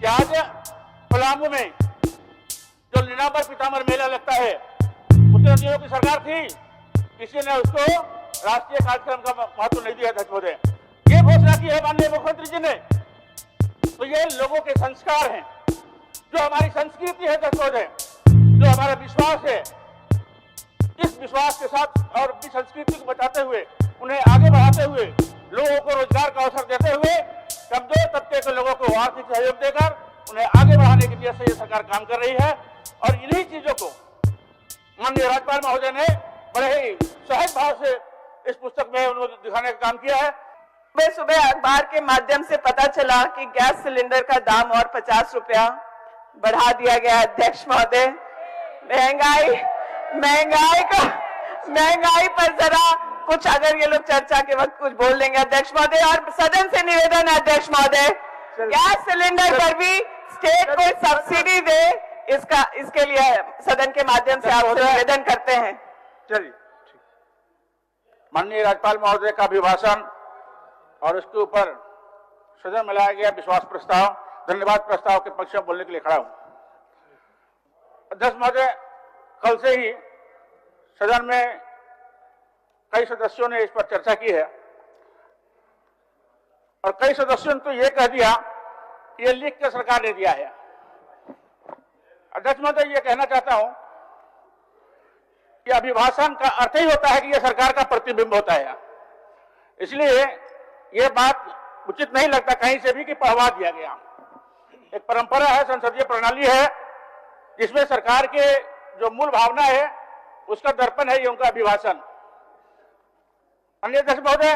कि आज पलामू में जो नीलांबर पीताम्बर मेला लगता है, उतने दिनों की सरकार थी, किसी ने उसको राष्ट्रीय कार्यक्रम का महत्व नहीं दिया। अध्यक्ष महोदय, ये घोषणा की है माननीय मुख्यमंत्री जी ने, तो ये लोगों के संस्कार हैं, जो हमारी संस्कृति है अध्यक्ष महोदय, जो हमारा विश्वास है, इस विश्वास के साथ और अपनी संस्कृति को बचाते हुए, उन्हें आगे बढ़ाते हुए, लोगों को रोजगार का अवसर देते हुए, कमजोर तबके के लोगों को आर्थिक सहयोग देकर उन्हें आगे बढ़ाने की दिशा से ये सरकार काम कर रही है। और इन्हीं चीजों को माननीय राज्यपाल महोदय ने बड़े ही सहज भाव से इस पुस्तक में उन्होंने दिखाने का काम किया है। सुबह अखबार के माध्यम से पता चला कि गैस सिलेंडर का दाम और 50 रुपया बढ़ा दिया गया। अध्यक्ष महोदय, महंगाई पर जरा कुछ अगर ये लोग चर्चा के वक्त कुछ बोल लेंगे अध्यक्ष महोदय। और सदन से निवेदन है अध्यक्ष महोदय, गैस सिलेंडर पर भी स्टेट को सब्सिडी दे, इसके लिए सदन के माध्यम से आपसे निवेदन करते हैं। चलिए, माननीय राज्यपाल महोदय का अभिभाषण और उसके ऊपर सदन में लाया गया विश्वास प्रस्ताव, धन्यवाद प्रस्ताव के पक्ष में बोलने के लिए खड़ा हूं। अध्यक्ष महोदय, कल से ही सदन में कई सदस्यों ने इस पर चर्चा की है और कई सदस्यों ने तो ये कह दिया कि ये लिख के सरकार ने दिया है। अध्यक्ष महोदय, ये कहना चाहता हूं कि अभिभाषण का अर्थ ही होता है कि यह सरकार का प्रतिबिंब होता है, इसलिए यह बात उचित नहीं लगता कहीं से भी कि पढ़वा दिया गया। एक परंपरा है, संसदीय प्रणाली है, जिसमें सरकार के जो मूल भावना है उसका दर्पण है ये उनका अभिभाषण। माननीय अध्यक्ष महोदय,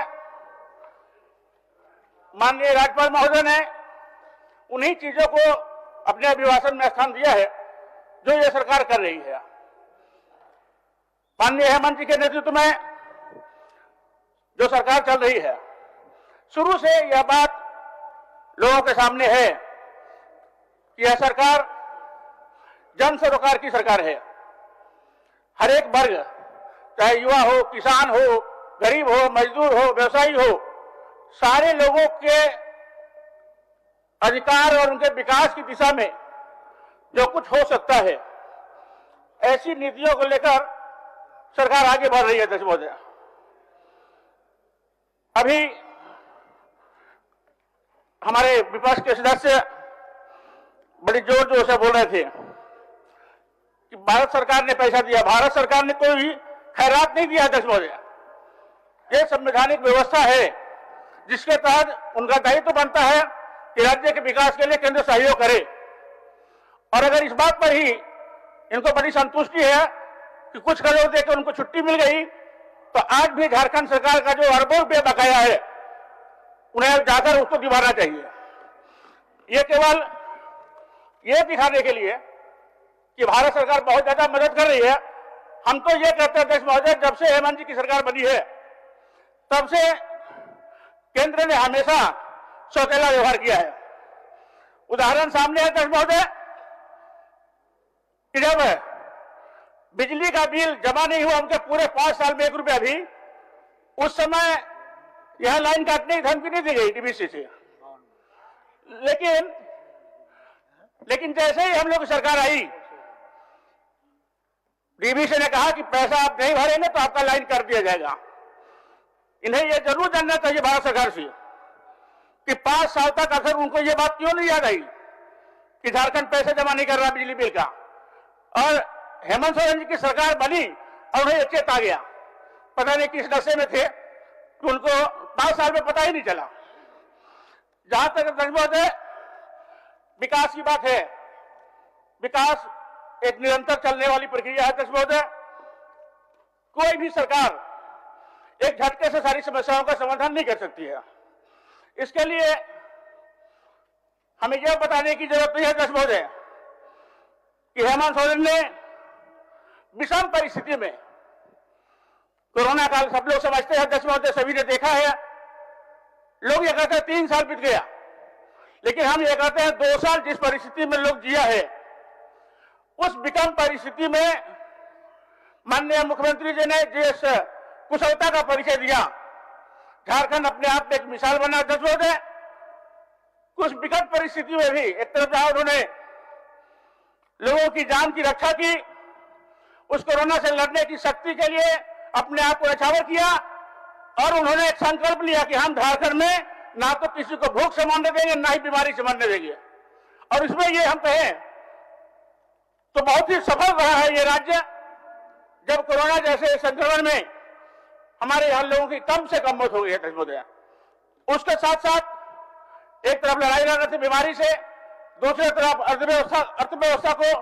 माननीय राज्यपाल महोदय ने उन्हीं चीजों को अपने अभिभाषण में स्थान दिया है जो ये सरकार कर रही है। माननीय हेमंत जी के नेतृत्व में जो सरकार चल रही है, शुरू से यह बात लोगों के सामने है कि यह सरकार जन सरोकार की सरकार है। हर एक वर्ग, चाहे युवा हो, किसान हो, गरीब हो, मजदूर हो, व्यवसायी हो, सारे लोगों के अधिकार और उनके विकास की दिशा में जो कुछ हो सकता है, ऐसी नीतियों को लेकर सरकार आगे बढ़ रही है। अध्यक्ष महोदय, अभी हमारे विपक्ष के सदस्य बड़ी जोर जोर से बोल रहे थे कि भारत सरकार ने पैसा दिया। भारत सरकार ने कोई खैरात नहीं दिया। अध्यक्ष महोदय, यह संवैधानिक व्यवस्था है जिसके तहत उनका दायित्व बनता है कि राज्य के विकास के लिए केंद्र सहयोग करे। और अगर इस बात पर ही इनको बड़ी संतुष्टि है कि कुछ करोड़ देकर उनको छुट्टी मिल गई, तो आज भी झारखंड सरकार का जो अरबों रुपये बकाया है उन्हें जाकर उसको दिवाना चाहिए। ये केवल ये दिखाने के लिए कि भारत सरकार बहुत ज्यादा मदद कर रही है। हम तो ये कहते हैं अध्यक्ष महोदय, जब से हेमंत जी की सरकार बनी है तब से केंद्र ने हमेशा सौतेला व्यवहार किया है। उदाहरण सामने है अध्यक्ष महोदय, कि जब बिजली का बिल जमा नहीं हुआ उनके पूरे 5 साल में 1 रुपया भी, उस समय यह लाइन काटने की धमकी नहीं दी गई डीवीसी से। लेकिन जैसे ही हम लोग की सरकार आई, डीवीसी ने कहा कि पैसा आप नहीं भरेंगे तो आपका लाइन कर दिया जाएगा। इन्हें यह जरूर जानना चाहिए भारत सरकार से कि 5 साल तक आखिर उनको यह बात क्यों नहीं याद आई कि झारखंड पैसे जमा नहीं कर रहा बिजली बिल का। और हेमंत सोरेन जी की सरकार बनी और उन्हें चेत आ गया, पता नहीं किस नशे में थे कि उनको 5 साल में पता ही नहीं चला। जहां तक अध्यक्ष महोदय विकास की बात है, विकास एक निरंतर चलने वाली प्रक्रिया है। अध्यक्ष महोदय, कोई भी सरकार एक झटके से सारी समस्याओं का समाधान नहीं कर सकती है। इसके लिए हमें यह बताने की जरूरत नहीं है अध्यक्ष महोदय कि हेमंत सोरेन ने विषम परिस्थिति में, कोरोना काल सब लोग समझते हैं अध्यक्ष महोदय, सभी ने देखा है, लोग ये कहते हैं 3 साल बीत गया, लेकिन हम ये कहते हैं 2 साल जिस परिस्थिति में लोग जिया है, उस विषम परिस्थिति में माननीय मुख्यमंत्री जी ने जिस कुशलता का परिचय दिया, झारखंड अपने आप में एक मिसाल बना। अध्यक्ष महोदय, कुछ विकट परिस्थितियों में भी एक तरफ जहां उन्होंने लोगों की जान की रक्षा की, उस कोरोना से लड़ने की शक्ति के लिए अपने आप को न्यौछावर किया और उन्होंने एक संकल्प लिया कि हम झारखंड में ना तो किसी को भूख से मरने देंगे, ना ही बीमारी से मरने देंगे। और इसमें ये हम कहें तो बहुत ही सफल रहा है ये राज्य। जब कोरोना जैसे संक्रमण में हमारे यहां लोगों की कम से कम मौत हो गई है महोदय, उसके साथ साथ एक तरफ लड़ाई लड़ रहे थे बीमारी से, दूसरी तरफ अर्थव्यवस्था को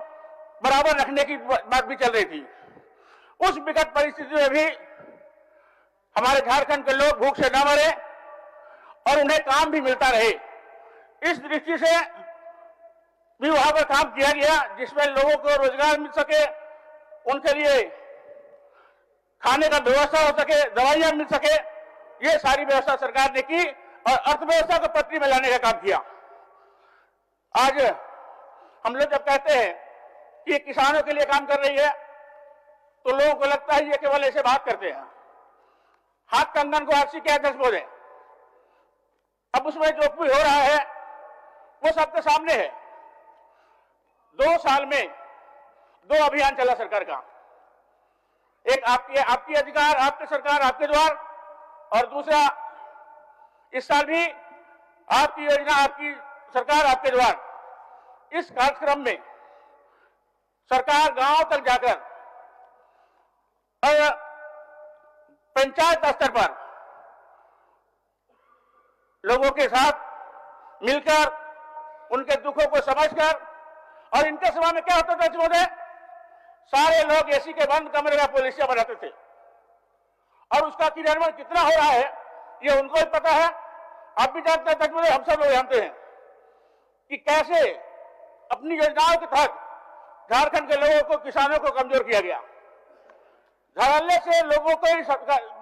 बराबर रखने की बात भी चल रही थी। उस विकट परिस्थिति में भी हमारे झारखंड के लोग भूख से न मरे और उन्हें काम भी मिलता रहे, इस दृष्टि से भी वहां पर काम किया गया जिसमें लोगों को रोजगार मिल सके, उनके लिए खाने का व्यवस्था हो सके, दवाइयां मिल सके, ये सारी व्यवस्था सरकार ने की और अर्थव्यवस्था को पटरी में लाने का काम किया। आज हम लोग जब कहते हैं कि किसानों के लिए काम कर रही है तो लोगों को लगता है ये केवल ऐसे बात करते हैं। हाथ कंगन को आरसी के अध्यक्ष बोले, अब उसमें जो कुछ हो रहा है वो सबके सामने है। 2 साल में 2 अभियान चला सरकार का, एक आपकी अधिकार आपके सरकार आपके द्वार, और दूसरा इस साल भी आपकी योजना आपकी सरकार आपके द्वार। इस कार्यक्रम में सरकार गांव तक जाकर और पंचायत स्तर पर लोगों के साथ मिलकर उनके दुखों को समझकर, और इनके सभा में क्या होता था महोदय, सारे लोग एसी के बंद कमरे में पॉलिसियां बनाते थे और उसका क्रियान्वयन कितना हो रहा है ये उनको ही पता है। आप भी जानते हैं महोदय, हम सब लोग जानते हैं कि कैसे अपनी योजनाओं के तहत झारखंड के लोगों को, किसानों को कमजोर किया गया। धड़ल्ले से लोगों को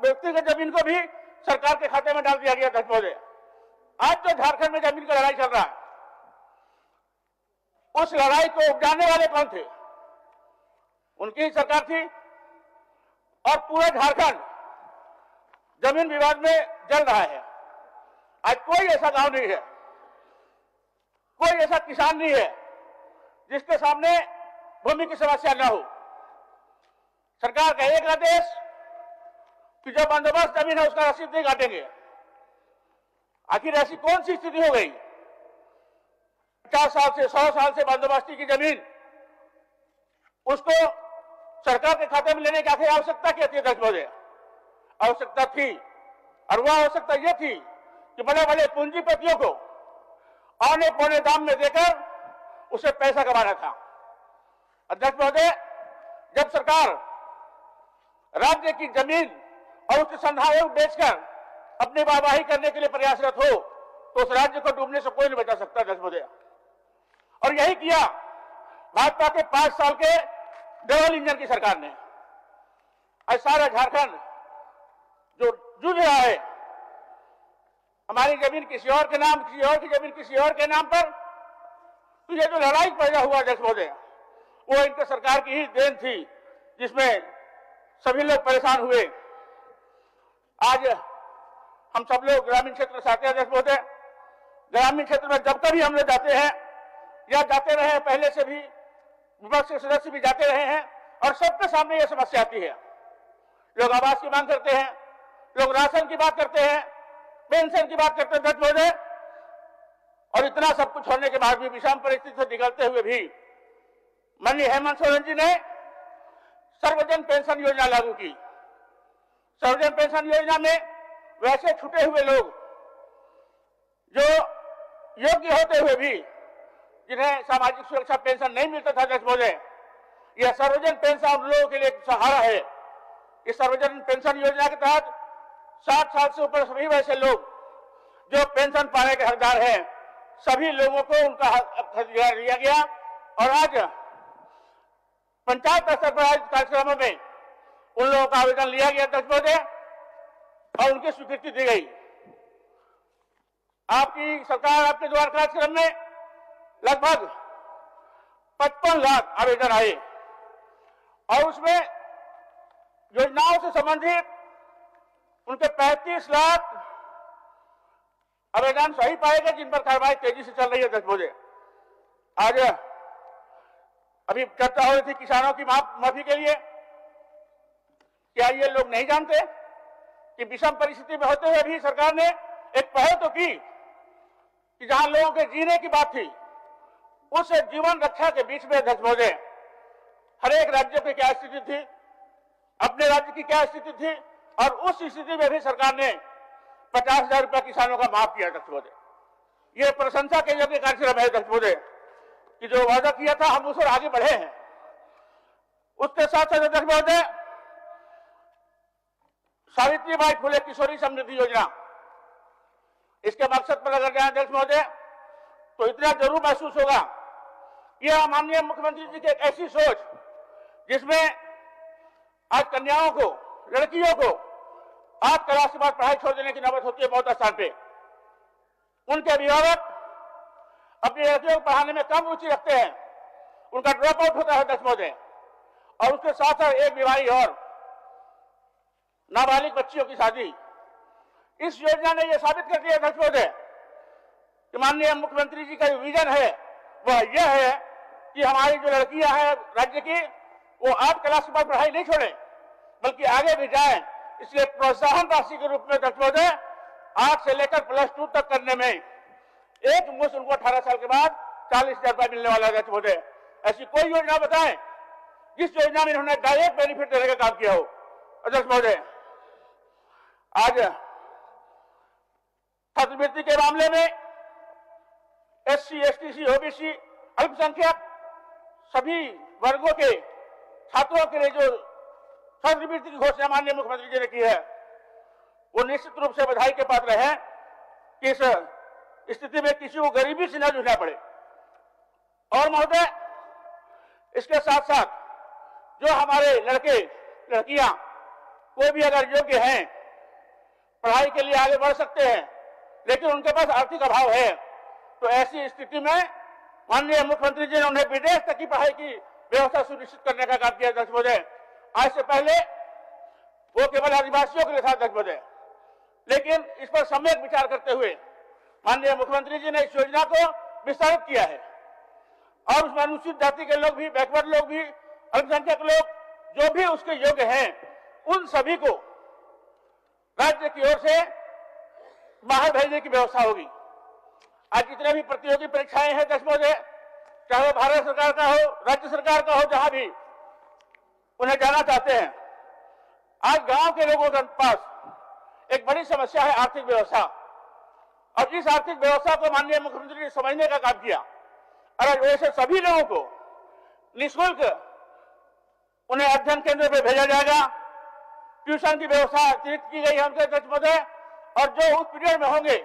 व्यक्तिगत जमीन को भी सरकार के खाते में डाल दिया गया था महोदय। आज जो झारखंड में जमीन का लड़ाई चल रहा है, उस लड़ाई को उपजाने वाले कौन थे? उनकी ही सरकार थी। और पूरा झारखंड जमीन विवाद में जल रहा है। आज कोई ऐसा गांव नहीं है, कोई ऐसा किसान नहीं है जिसके सामने भूमि की समस्या न हो। सरकार का एक आदेश कि जो बंदोबस्त जमीन है उसका रसीद नहीं काटेंगे। आखिर ऐसी कौन सी स्थिति हो गई? 50 साल से 100 साल से बंदोबस्ती की जमीन, उसको सरकार के खाते में लेने की आखिर आवश्यकता क्या थी अध्यक्ष महोदय? आवश्यकता थी, और वह आवश्यकता यह थी कि बड़े बड़े पूंजीपतियों को औने पौने दाम में देकर उसे पैसा कमाना था। अध्यक्ष महोदय, जब सरकार राज्य की जमीन और उसके संसाधनों को बेचकर अपनी वाहवाही करने के लिए प्रयासरत हो तो उस राज्य को डूबने से कोई नहीं बचा सकता अध्यक्ष महोदय। और यही किया भाजपा के 5 साल के डबल इंजन की सरकार ने। आज सारा झारखंड जो जूझ रहा है, हमारी जमीन किसी और के नाम, किसी और की जमीन किसी और के नाम पर, तो ये जो लड़ाई पैदा हुआ अध्यक्ष महोदय, वो इनके सरकार की ही देन थी जिसमें सभी लोग परेशान हुए। आज हम सब लोग ग्रामीण क्षेत्र से आते हैं अध्यक्ष महोदय। ग्रामीण क्षेत्र में जब कभी हम लोग जाते हैं या जाते रहे, पहले से भी विपक्ष के सदस्य भी जाते रहे हैं, और सबके सामने यह समस्या आती है। लोग आवास की मांग करते हैं, लोग राशन की बात करते हैं, पेंशन की बात करते हैं अध्यक्ष महोदय। और इतना सब कुछ होने के बाद भी विषम परिस्थिति से निकलते हुए भी माननीय हेमंत सोरेन जी ने सर्वजन पेंशन योजना लागू की। सर्वजन पेंशन योजना में वैसे छूटे हुए लोग जो योग्य होते हुए भी जिन्हें सामाजिक सुरक्षा पेंशन नहीं मिलता था अध्यक्ष महोदय, यह सर्वजन पेंशन उन लोगों के लिए एक सहारा है। इस सर्वजन पेंशन योजना के तहत 60 साल से ऊपर सभी वैसे लोग जो पेंशन पाने के हकदार हैं, सभी लोगों को उनका हक दिया गया। और आज पंचायत स्तर पर आयोजित कार्यक्रमों में उन लोगों का आवेदन लिया गया अध्यक्ष महोदय और उनकी स्वीकृति दी गई। आपकी सरकार आपके द्वार कार्यक्रम में लगभग 55 लाख आवेदन आए और उसमें योजनाओं से संबंधित उनके 35 लाख आवेदन सही पाएगा जिन पर कार्रवाई तेजी से चल रही है। 10 बजे आज अभी चर्चा हो रही थी किसानों की माफी के लिए। क्या ये लोग नहीं जानते कि विषम परिस्थिति में होते हुए भी सरकार ने एक पहल तो की कि जहां लोगों के जीने की बात थी उस जीवन रक्षा के बीच में 10 बजे हर एक राज्य की क्या स्थिति थी, अपने राज्य की क्या स्थिति थी, और उस स्थिति में भी सरकार ने 50,000 रुपया किसानों का माफ किया। 10 बजे ये प्रशंसा के योग्य कार्यक्रम है। 10 बजे कि जो वादा किया था हम उस पर आगे बढ़े हैं। उसके साथ साथ 10 बजे सावित्रीबाई फुले किशोरी समृद्धि योजना, इसके मकसद पर अगर जाए 10 बजे तो इतना जरूर महसूस होगा। यह माननीय मुख्यमंत्री जी की एक ऐसी सोच जिसमें आज कन्याओं को, लड़कियों को 8 क्लास के बाद पढ़ाई छोड़ देने की नौबत होती है बहुत स्थान पे। उनके अभिभावक अपनी लड़कियों को पढ़ाने में कम रुचि रखते हैं, उनका ड्रॉप आउट होता है 10 बजे। और उसके साथ साथ एक बीमारी और, नाबालिग बच्चियों की शादी। इस योजना ने यह साबित कर दिया 10 बजे कि माननीय मुख्यमंत्री जी का जो विजन है वह यह है कि हमारी जो लड़कियां हैं राज्य की वो 8 क्लास के बाद पढ़ाई नहीं छोड़े बल्कि आगे भी जाएं। इसलिए प्रोत्साहन राशि के रूप में 10 बजे 8 से लेकर +2 तक करने में एक मुश्त उनको 18 साल के बाद 40,000 रुपया मिलने वाला है। 10 बजे ऐसी कोई योजना बताएं जिस योजना में इन्होंने डायरेक्ट बेनिफिट देने का काम किया हो। 10 बजे आज छात्रवृत्ति के मामले में SC, STC, OBC, अल्पसंख्यक सभी वर्गों के छात्रों के लिए जो छात्रवृत्ति की घोषणा माननीय मुख्यमंत्री जी ने की है वो निश्चित रूप से बधाई के पात्र है कि इस स्थिति में किसी को गरीबी से न जूझना पड़े। और महोदय, इसके साथ साथ जो हमारे लड़के लड़कियां कोई भी अगर योग्य हैं, पढ़ाई के लिए आगे बढ़ सकते हैं, लेकिन उनके पास आर्थिक अभाव है, तो ऐसी स्थिति में माननीय मुख्यमंत्री जी ने उन्हें विदेश तक की पढ़ाई की व्यवस्था सुनिश्चित करने का काम किया। 10 बजे आज से पहले वो केवल आदिवासियों के लिए था 10 बजे, लेकिन इस पर सम्यक विचार करते हुए माननीय मुख्यमंत्री जी ने इस योजना को विस्तारित किया है और उसमें अनुसूचित जाति के लोग भी, बैकवर्ड लोग भी, अल्पसंख्यक लोग जो भी उसके योग्य हैं उन सभी को राज्य की ओर से बाहर भेजने की व्यवस्था होगी। आज जितने भी प्रतियोगी परीक्षाएं हैं 10 बजे, चाहे वो भारत सरकार का हो, राज्य सरकार का हो, जहां भी उन्हें जाना चाहते हैं, आज गांव के लोगों के पास एक बड़ी समस्या है आर्थिक व्यवस्था, और इस आर्थिक व्यवस्था को माननीय मुख्यमंत्री ने समझने का काम किया। और वैसे सभी लोगों को निःशुल्क उन्हें अध्ययन केंद्र पर भेजा जाएगा। ट्यूशन की व्यवस्था अतिरिक्त की गई है उनके 10 बजे, और जो उस पीरियड में होंगे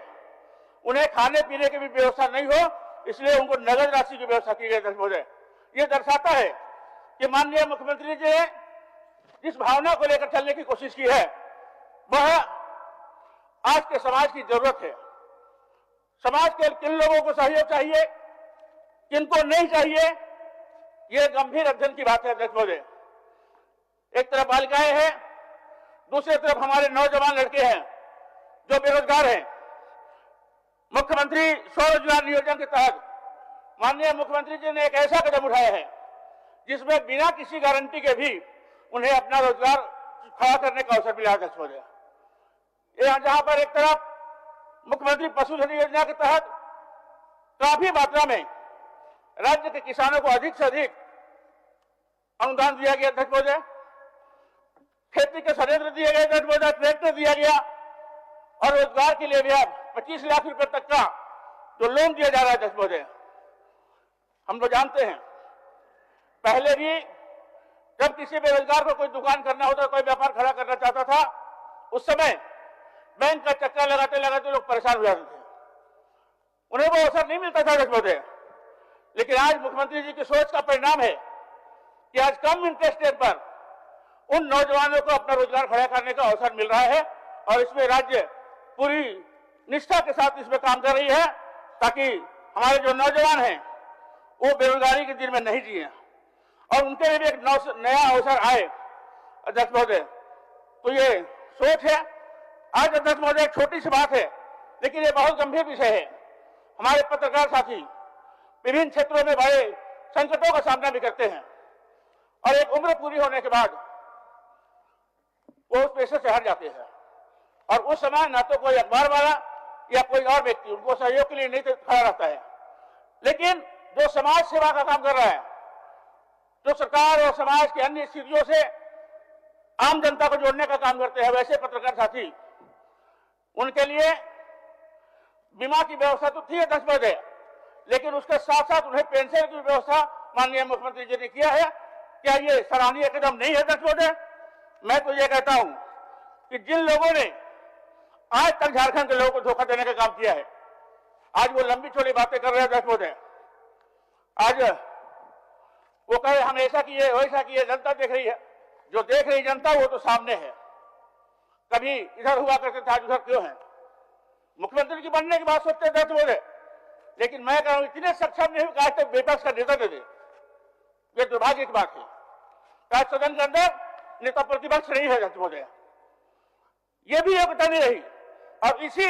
उन्हें खाने पीने की भी व्यवस्था नहीं हो, इसलिए उनको नगद राशि की व्यवस्था की गई 10 बजे। ये दर्शाता है कि माननीय मुख्यमंत्री जी ने जिस भावना को लेकर चलने की कोशिश की है वह आज के समाज की जरूरत है। समाज के किन लोगों को सहयोग चाहिए, किनको नहीं चाहिए, यह गंभीर अध्ययन की बात है 10 बजे। एक तरफ बालिकाएं हैं, दूसरी तरफ हमारे नौजवान लड़के हैं जो बेरोजगार हैं। मुख्यमंत्री स्वरोजगार नियोजन के तहत माननीय मुख्यमंत्री जी ने एक ऐसा कदम उठाया है जिसमें बिना किसी गारंटी के भी उन्हें अपना रोजगार खड़ा करने का अवसर मिला 10 बजे। जहां पर एक तरफ मुख्यमंत्री पशुधन योजना के तहत काफी मात्रा में राज्य के किसानों को अधिक से अधिक अनुदान दिया गया 10 बजे, खेती के संयंत्र दिए गए 10 बजे, ट्रैक्टर दिया गया, और रोजगार के लिए भी अब 25 लाख रुपए तक का जो लोन दिया जा रहा है 10 बजे। हम लोग जानते हैं पहले भी जब किसी बेरोजगार को कोई दुकान करना होता, कोई व्यापार खड़ा करना चाहता था, उस समय बैंक का चक्कर लगाते लगाते लोग परेशान हो जाते थे, उन्हें वो अवसर नहीं मिलता था 10 बजे। लेकिन आज मुख्यमंत्री जी की सोच का परिणाम है कि आज कम इंटरेस्ट रेट पर उन नौजवानों को अपना रोजगार खड़ा करने का अवसर मिल रहा है, और इसमें राज्य पूरी निष्ठा के साथ इसमें काम कर रही है ताकि हमारे जो नौजवान हैं वो बेरोजगारी के दिन में नहीं जिए और उनके लिए भी एक नया अवसर आए। अध्यक्ष महोदय, तो ये सोच है। आज अध्यक्ष महोदय एक छोटी सी बात है लेकिन ये बहुत गंभीर विषय है। हमारे पत्रकार साथी विभिन्न क्षेत्रों में बड़े संकटों का सामना भी करते हैं और एक उम्र पूरी होने के बाद वो उस पेशे से हट जाते हैं और उस समय न तो कोई अखबार वाला या कोई और व्यक्ति उनको सहयोग के लिए नहीं खड़ा रहता है। लेकिन जो समाज सेवा का काम कर रहा है, जो सरकार और समाज की अन्य स्थितियों से आम जनता को जोड़ने का काम करते हैं, वैसे पत्रकार साथी, उनके लिए बीमा की व्यवस्था तो थी 10 है, लेकिन उसके साथ साथ उन्हें पेंशन की व्यवस्था माननीय मुख्यमंत्री जी ने किया है। क्या ये सराहनीय कदम नहीं है 10? मैं तो ये कहता हूं कि जिन लोगों ने आज तक झारखंड के लोगों को धोखा देने का काम किया है, आज वो लंबी चौड़ी बातें कर रहे हैं 10। आज वो कहे हम ऐसा किए वैसा किए, जनता देख रही है। जो देख रही जनता वो तो सामने है। कभी इधर हुआ करते थे, आज उधर क्यों है? मुख्यमंत्री की बनने की बात सोचते 10, लेकिन मैं कह रहा हूं इतने सक्षम नहीं हुए आज तक विपक्ष का नेता दे दे। ये दुर्भाग्य की बात है। आज सदन के अंदर नेता प्रतिपक्ष नहीं है 10। ये भी योग्यता नहीं रही और इसी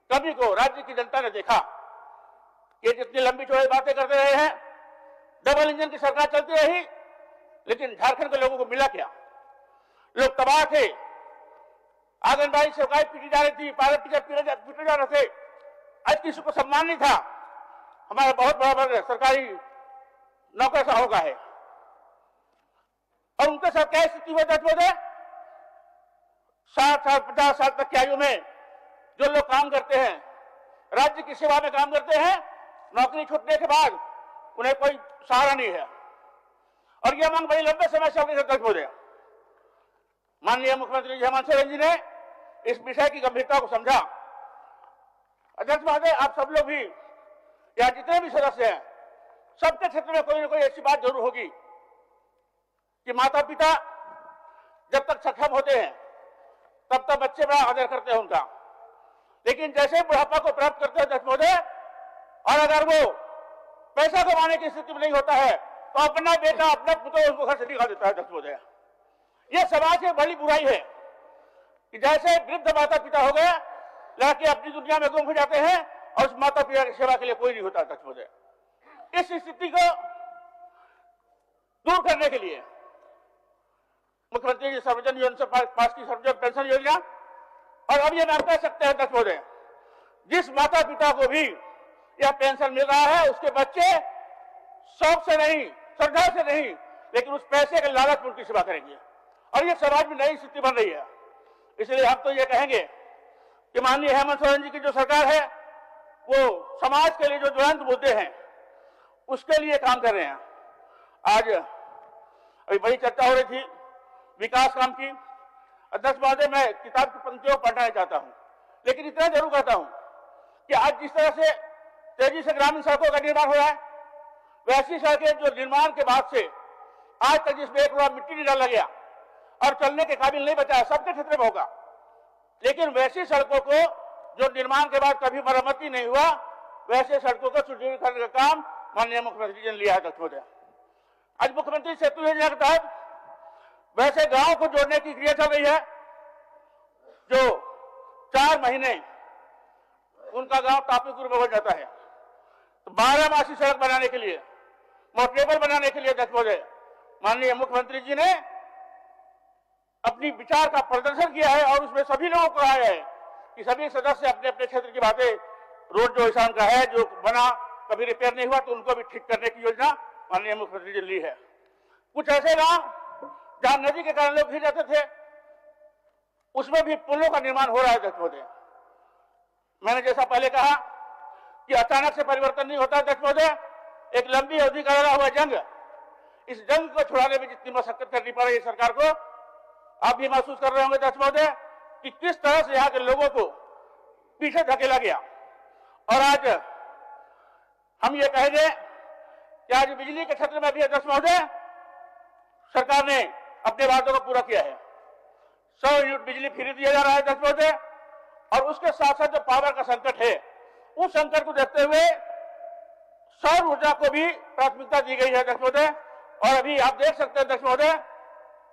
कमी को राज्य की जनता ने देखा। ये जितनी लंबी चौड़ी बातें करते रहे हैं, डबल इंजन की सरकार चलती रही, लेकिन झारखंड के लोगों को मिला क्या? लोग तबाह थे। आंगनबाड़ी सेवकाएं पीटी जा रही थी, पायलट टीचर पीटे जा रहे थे। आज किसी को सम्मान नहीं था। हमारा बहुत बड़ा सरकारी नौकर साहब का है और उनके साथ क्या स्थिति हुई 10? 60 साल 50 साल तक की आयु में जो लोग काम करते हैं, राज्य की सेवा में काम करते हैं, नौकरी छूटने के बाद उन्हें कोई सहारा नहीं है और यह मांग बड़ी लंबे समय से अपने 10। माननीय मुख्यमंत्री हेमंत सोरेन जी ने इस विषय की गंभीरता को समझा। अध्यक्ष महोदय, आप सब लोग भी या जितने भी सदस्य हैं, सबके क्षेत्र में कोई ना कोई ऐसी बात जरूर होगी कि माता पिता जब तक सक्षम होते हैं तब तक बच्चे बड़ा आदर करते हैं उनका, लेकिन जैसे बुढ़ापा को प्राप्त करते हैं 10 और अगर वो पैसा कमाने की स्थिति में नहीं होता है तो अपना बेटा अपना पुत्र उसको घर से निकाल देता है 10। ये समाज की बड़ी बुराई है कि जैसे वृद्ध माता पिता हो गए, लड़के अपनी दुनिया में गुम हो जाते हैं और उस माता पिता की सेवा के लिए कोई नहीं होता 10। इस स्थिति को दूर करने के लिए मुख्यमंत्री जी सर्वजन योजना पास की सर्वजन पेंशन योजना और अब ये नाम कह सकते हैं 10, जिस माता पिता को भी यह पेंशन मिल रहा है उसके बच्चे शौक से नहीं, श्रद्धा से नहीं, लेकिन उस पैसे के लालच में उनकी सेवा करेंगे और ये समाज में नई स्थिति बन रही है। इसलिए हम तो ये कहेंगे कि माननीय हेमंत सोरेन जी की जो सरकार है वो समाज के लिए जो ज्वलंत मुद्दे हैं उसके लिए काम कर रहे हैं। आज अभी बड़ी चर्चा हो रही थी विकास काम की। अध्यक्ष महोदय, मैं किताब की पंक्तियों को पढ़ना चाहता हूं, लेकिन इतना जरूर कहता हूं कि आज जिस तरह से तेजी से ग्रामीण सड़कों का निर्माण हो रहा है, वैसी सड़कें जो निर्माण के बाद से आज तक जिसमें 1 रुपया मिट्टी नहीं डाला गया और चलने के काबिल नहीं बचा है, सबके क्षेत्र में होगा, लेकिन वैसी सड़कों को जो निर्माण के बाद कभी मरम्मती नहीं हुआ, वैसे सड़कों को सुदृढ़ करने का काम माननीय मुख्यमंत्री जी ने लिया है 10। आज मुख्यमंत्री सेतु योजना के तहत वैसे गांव को जोड़ने की क्रिया चल रही है जो 4 महीने उनका गांव टापीपुर में बन जाता है। तो 12 सड़क बनाने के लिए, मोटरेबल बनाने के लिए 10 माननीय मुख्यमंत्री जी ने अपनी विचार का प्रदर्शन किया है और उसमें सभी लोगों को कहा है कि सभी सदस्य अपने अपने क्षेत्र की बातें, रोड जो किसान का है जो बना कभी रिपेयर नहीं हुआ तो उनको भी ठीक करने की योजना माननीय मुख्यमंत्री जी ने ली है। कुछ ऐसे गांव जहां नदी के कारण लोग घिर जाते थे उसमें भी पुलों का निर्माण हो रहा है 10। मैंने जैसा पहले कहा कि अचानक से परिवर्तन नहीं होता 10। एक लंबी अवधि का लड़ा हुआ जंग, इस जंग को छुड़ाने में जितनी मशक्कत करनी पड़ रही है सरकार को, आप भी महसूस कर रहे होंगे 10 कि किस तरह से यहाँ के लोगों को पीछे धकेला गया। और आज हम ये कहेंगे कि आज बिजली के क्षेत्र में भी 10 सरकार ने अपने वादों को पूरा किया है। 100 यूनिट बिजली फ्री दिया जा रहा है 10 और उसके साथ साथ जो पावर का संकट है उस संकट को देखते हुए सौर ऊर्जा को भी प्राथमिकता दी गई है 10। और अभी आप देख सकते हैं 10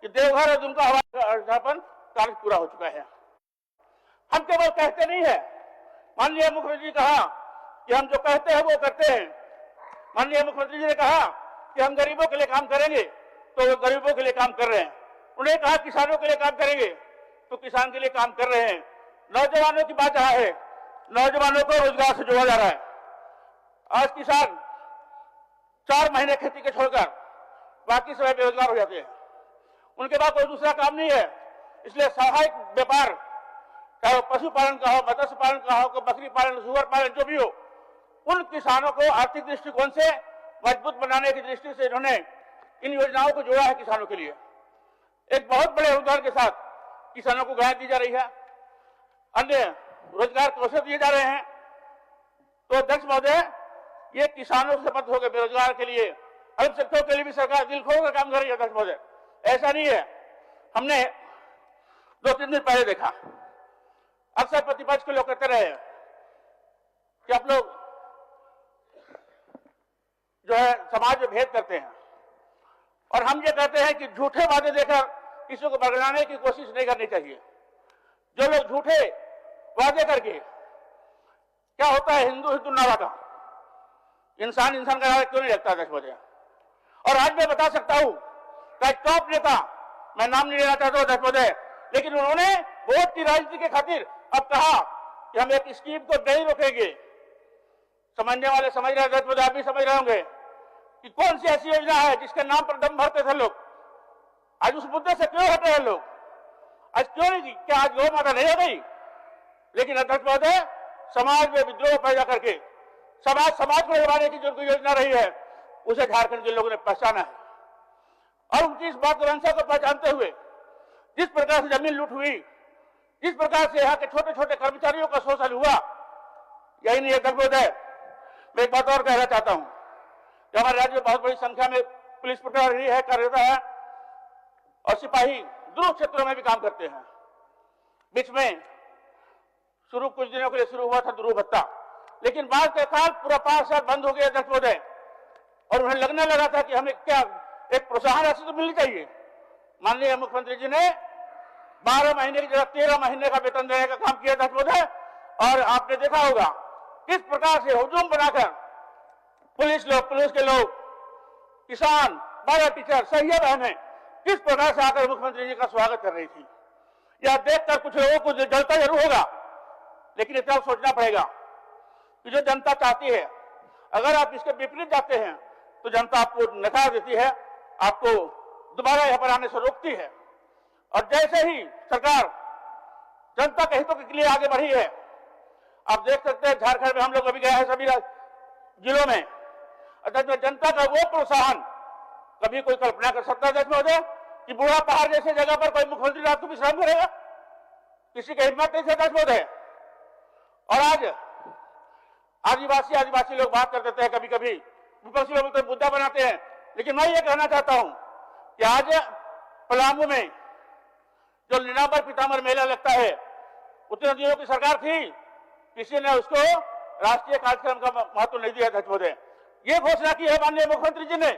कि देवघर और दुमका हवाई अड्डा कार्य पूरा हो चुका है। हम केवल कहते नहीं है, माननीय मुख्यमंत्री जी कहा कि हम जो कहते हैं वो करते हैं। माननीय मुख्यमंत्री जी ने कहा कि हम गरीबों के लिए काम करेंगे, तो वो गरीबों के लिए काम कर रहे हैं। उन्हें कहा किसानों के लिए काम करेंगे, तो किसान के लिए काम कर रहे हैं। नौजवानों की बात जहां है, नौजवानों को रोजगार से जोड़ा जा रहा है। आज किसान 4 महीने खेती के छोड़कर बाकी समय बेरोजगार हो जाते हैं, उनके पास कोई दूसरा काम नहीं है। इसलिए सहायक व्यापार, चाहे वो पशुपालन का हो, मत्स्य पालन का हो, बकरी पालन, सुअर पालन, जो भी हो, उन किसानों को आर्थिक दृष्टिकोण से मजबूत बनाने की दृष्टि से इन्होंने इन योजनाओं को जोड़ा है किसानों के लिए। एक बहुत बड़े उदाहरण के साथ किसानों को ग्रांट दी जा रही है, अन्य रोजगार के अवसर दिए जा रहे हैं। तो अध्यक्ष महोदय, ये किसानों से बंद हो गए बेरोजगार के लिए, अल्पसंख्यकों के लिए भी सरकार दिल खोलकर काम कर रही है। अध्यक्ष महोदय, ऐसा नहीं है। हमने 2-3 दिन पहले देखा, अक्सर प्रतिपक्ष के लोग कहते रहे कि आप लोग जो है समाज में भेद करते हैं, और हम ये कहते हैं कि झूठे वादे देकर किसी को बरगलाने की कोशिश नहीं करनी चाहिए। जो लोग झूठे वादे करके, क्या होता है हिंदू हिंदू नारा का, इंसान इंसान का नारा क्यों नहीं लगता अध्यक्ष महोदय? और आज मैं बता सकता हूं कि टॉप नेता, मैं नाम नहीं लेना चाहता हूं अध्यक्ष महोदय, लेकिन उन्होंने वोट की राजनीति के खातिर अब कहा कि हम एक स्कीम को नहीं रोकेंगे। समझने वाले समझ रहे अध्यक्ष महोदय, आप भी समझ रहे होंगे कि कौन सी ऐसी योजना है जिसके नाम पर दम भरते थे लोग। आज उस मुद्दे से क्यों हटे हैं लोग? आज क्यों नहीं? क्या आज गौ माता नहीं हो गई? लेकिन अध्यक्ष महोदय, समाज में विद्रोह पैदा करके समाज को दबाने की जो योजना रही है, उसे झारखंड के लोगों ने पहचाना है। और उनकी इस बात मंशा को पहचानते हुए जिस प्रकार से जमीन लूट हुई, जिस प्रकार से यहाँ के छोटे छोटे कर्मचारियों का शोषण हुआ, यही नहीं अध्यक्ष महोदय, मैं एक बात और कहना चाहता हूं कि हमारे राज्य में बहुत बड़ी संख्या में पुलिस प्रहरी है, कार्यरत है, और सिपाही दुर्गम क्षेत्रों में भी काम करते हैं। बीच में कुछ दिनों के लिए शुरू हुआ था ध्रुव भत्ता, लेकिन बाद के साल पूरा 5 साल बंद हो गया अध्यक्ष महोदय, और उन्हें लगने लगा था कि हमें क्या एक प्रोत्साहन राशि तो मिलनी चाहिए। माननीय मुख्यमंत्री जी ने 12 महीने की जगह 13 महीने का वेतन देने का काम किया अध्यक्ष महोदय। और आपने देखा होगा किस प्रकार से हुजूम बनाकर पुलिस के लोग, किसान, पैरा टीचर, सहिया बहनें किस प्रकार से आकर मुख्यमंत्री जी का स्वागत कर रही थी। यह देखकर कुछ लोगों को जलता जरूर होगा, लेकिन इतना सोचना पड़ेगा कि जो जनता चाहती है, अगर आप इसके विपरीत जाते हैं तो जनता आपको नकार देती है, आपको दोबारा यहां पर आने से रोकती है। और जैसे ही सरकार जनता के हितों के लिए आगे बढ़ी है, आप देख सकते हैं झारखंड में हम लोग अभी गए हैं सभी जिलों में, जनता का वो प्रोत्साहन कभी कोई कल्पना कर सकता है अध्यक्ष महोदय कि बूढ़ा पहाड़ जैसे जगह पर कोई मुख्यमंत्री रात को विश्राम करेगा? किसी की हिम्मत नहीं है अध्यक्ष महोदय। और आज आदिवासी लोग बात कर देते हैं, कभी कभी विपक्षी लोग तो मुद्दा बनाते हैं, लेकिन मैं ये कहना चाहता हूं कि आज पलामू में जो नीलांबर पीताम्बर मेला लगता है, उतने दिनों की सरकार थी, किसी ने उसको राष्ट्रीय कार्यक्रम का महत्व नहीं दिया अध्यक्ष महोदय। ये घोषणा की है माननीय मुख्यमंत्री जी ने।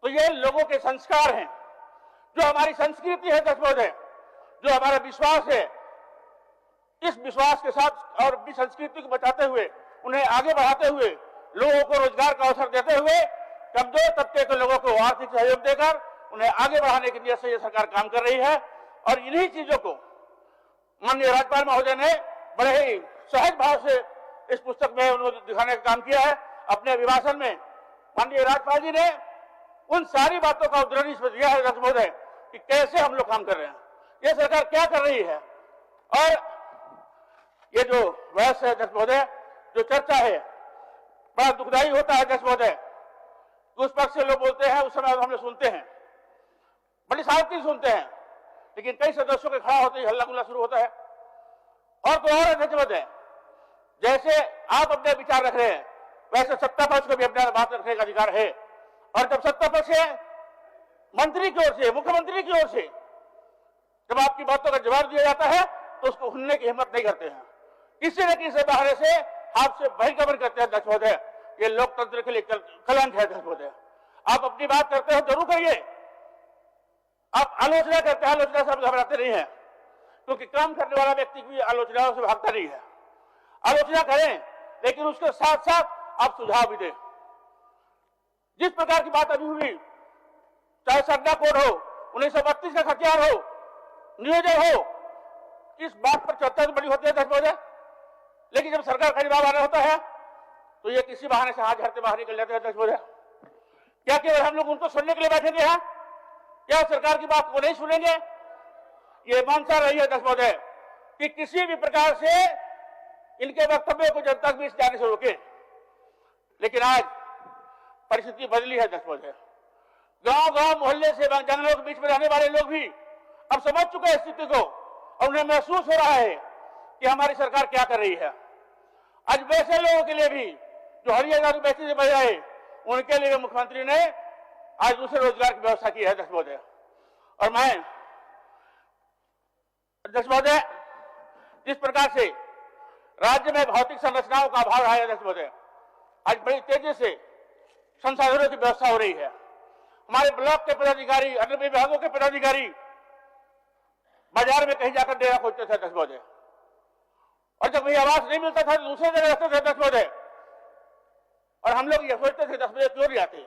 तो ये लोगों के संस्कार हैं, जो हमारी संस्कृति है अध्यक्ष महोदय, जो हमारा विश्वास है, इस विश्वास के साथ और अपनी संस्कृति को बचाते हुए, उन्हें आगे बढ़ाते हुए, लोगों को रोजगार का अवसर देते हुए, कमजोर तबके के लोगों को आर्थिक सहयोग देकर उन्हें आगे बढ़ाने की नियत से ये सरकार काम कर रही है। और इन्हीं चीजों को माननीय राज्यपाल महोदय ने बड़े ही सहज भाव से इस पुस्तक में उन्होंने दिखाने का काम किया है। अपने अभिभाषण में माननीय राज्यपाल जी ने उन सारी बातों का उदाहरण इसमें दिया है अध्यक्ष महोदय कि कैसे हम लोग काम कर रहे हैं, ये सरकार क्या कर रही है। और ये जो बहस है अध्यक्ष महोदय, जो चर्चा है, बड़ा दुखदायी होता है अध्यक्ष महोदय। उस पक्ष से लोग बोलते हैं, उस समय हम लोग सुनते हैं, बड़ी शांति सुनते हैं, लेकिन कई सदस्यों के खड़ा होते ही हल्ला गुल्ला शुरू होता है। और तो और अध्यक्ष महोदय, जैसे आप अपने विचार रख रहे हैं, वैसे सत्ता पक्ष को भी अपना बात रखने का अधिकार है। और जब सत्ता पक्ष है, मंत्री की ओर से, मुख्यमंत्री की ओर से जब आपकी बातों का जवाब दिया जाता है, तो उसको सुनने की हिम्मत नहीं करते हैं, किसी न किसी बहाने से आपसे बहिर्गमन करते हैं अध्यक्ष महोदय। ये लोकतंत्र के लिए कलंक है अध्यक्ष महोदय। आप अपनी बात करते हो जरूर करिए, आप आलोचना करते हैं, आलोचना से आप घबराते नहीं है, क्योंकि काम करने वाला व्यक्ति भी आलोचनाओं से भागता नहीं है। आलोचना करें, लेकिन उसके साथ साथ आप सुझाव भी दें। जिस प्रकार की बात अभी हुई, चाहे सरदा कोड हो, 1932 का खतियार हो, नियोजन हो, इस बात पर चर्चा तो बड़ी होती है अध्यक्ष महोदय, लेकिन जब सरकार का जवाब आना होता है तो ये किसी बहाने से हाथ झड़ते बाहर निकल जाते हैं अध्यक्ष महोदय। क्या केवल हम लोग उनको सुनने के लिए बैठेंगे यहाँ? क्या सरकार की बात को नहीं सुनेंगे? ये मंशा रही है अध्यक्ष महोदय कि किसी भी प्रकार से इनके वक्तव्यों को जनता के बीच जाने से रोके। लेकिन आज परिस्थिति बदली है अध्यक्ष महोदय। गांव गांव मोहल्ले से जंगलों के बीच में रहने वाले लोग भी अब समझ चुके हैं स्थिति को और उन्हें महसूस हो रहा है कि हमारी सरकार क्या कर रही है। आज वैसे लोगों के लिए भी जो हरिया दारू बेचने से बच रहे, उनके लिए मुख्यमंत्री ने आज दूसरे रोजगार की व्यवस्था की है अध्यक्ष महोदय। और मैं अध्यक्ष महोदय, जिस प्रकार से राज्य में भौतिक संरचनाओं का अभाव है अध्यक्ष महोदय, आज बड़ी तेजी से संसाधनों की व्यवस्था हो रही है। हमारे ब्लॉक के पदाधिकारी, अन्य विभागों के पदाधिकारी बाजार में कहीं जाकर डेरा खोजते थे अध्यक्ष महोदय, और जब वही आवास नहीं मिलता था तो दूसरे जगह रहते थे अध्यक्ष महोदय। और हम लोग ये सोचते थे 10 बजे क्यों नहीं आते,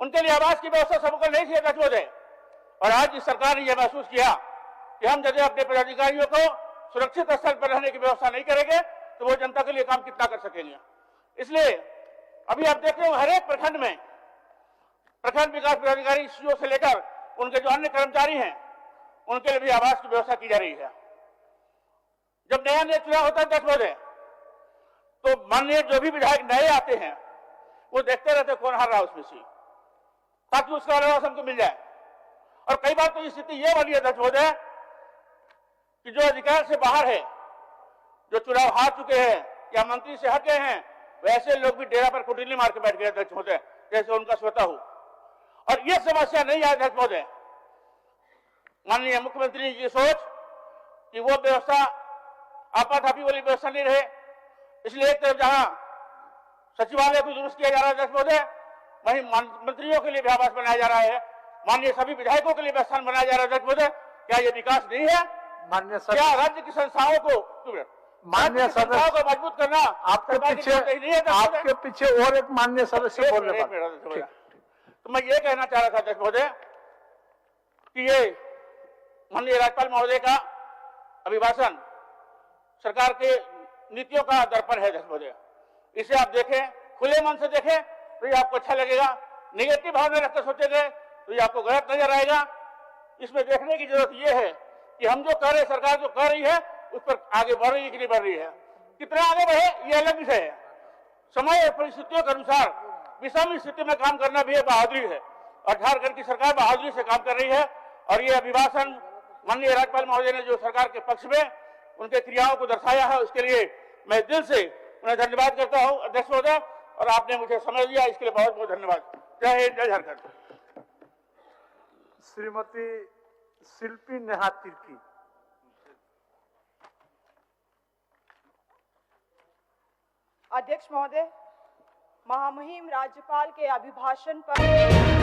उनके लिए आवास की व्यवस्था सबको नहीं थी अध्यक्ष महोदय। और आज इस सरकार ने यह महसूस किया कि हम यदि अपने पदाधिकारियों को सुरक्षित स्थल पर रहने की व्यवस्था नहीं करेंगे तो वो जनता के लिए काम कितना कर सकेंगे। इसलिए अभी आप देख रहे हो हर एक प्रखंड में प्रखंड विकास पदाधिकारी सीओ से लेकर उनके जो अन्य कर्मचारी हैं उनके लिए भी आवास की व्यवस्था की जा रही है। जब नया नया चुनाव होता है अध्यक्ष महोदय तो माननीय जो भी विधायक नए आते हैं वो देखते रहते कौन हार रहा है उसमें से, ताकि उसका आवास हमको मिल जाए। और कई बार तो स्थिति यह बनी है अध्यक्ष महोदय कि जो अधिकार से बाहर है, जो चुनाव हार चुके हैं या मंत्री से हटे हैं, वैसे लोग भी डेरा पर कुटिली मार के बैठ गए अध्यक्ष महोदय, जैसे उनका स्वतः हो। और यह समस्या नहीं है अध्यक्ष महोदय। माननीय मुख्यमंत्री जी की सोच कि वो व्यवस्था आपाधापी वाली व्यवस्था नहीं रहे, इसलिए एक तरफ जहां सचिवालय को दुरुस्त किया जा रहा है अध्यक्ष महोदय, वहीं मंत्रियों के लिए भी आवास बनाया जा रहा है, माननीय सभी विधायकों के लिए व्यवस्थान बनाया जा रहा है अध्यक्ष महोदय। क्या ये विकास नहीं है? माननीय क्या राज्य की संस्थाओं को माननीय सदस्य को मजबूत करना आपके पीछे और एक माननीय सदस्य बोल रहे हैं। तो मैं ये कहना चाह रहा था अध्यक्ष महोदय कि ये माननीय राज्यपाल महोदय का अभिभाषण सरकार के नीतियों का दर्पण है अध्यक्ष महोदय। इसे आप देखें, खुले मन से देखें तो ये आपको अच्छा लगेगा, निगेटिव भावना रखकर सोचेंगे तो ये आपको गलत नजर आएगा। इसमें देखने की जरूरत ये है कि हम जो कर रहे, सरकार जो कर रही है उस पर आगे बढ़ रही है कि नहीं बढ़ रही है, कितना आगे बढ़े ये अलग विषय है। समय और परिस्थितियों के अनुसार विषम स्थिति में काम करना भी बहादुरी है, और झारखंड की सरकार बहादुरी से काम कर रही है। और ये अभिभाषण माननीय राज्यपाल महोदय ने जो सरकार के पक्ष में उनके क्रियाओं को दर्शाया है, उसके लिए मैं दिल से उन्हें धन्यवाद करता हूं अध्यक्ष महोदय, और आपने मुझे समय दिया इसके लिए बहुत बहुत धन्यवाद। जय हिंद, जय झारखंड। श्रीमती शिल्पी नेहा तिर्की। अध्यक्ष महोदय, महामहिम राज्यपाल के अभिभाषण पर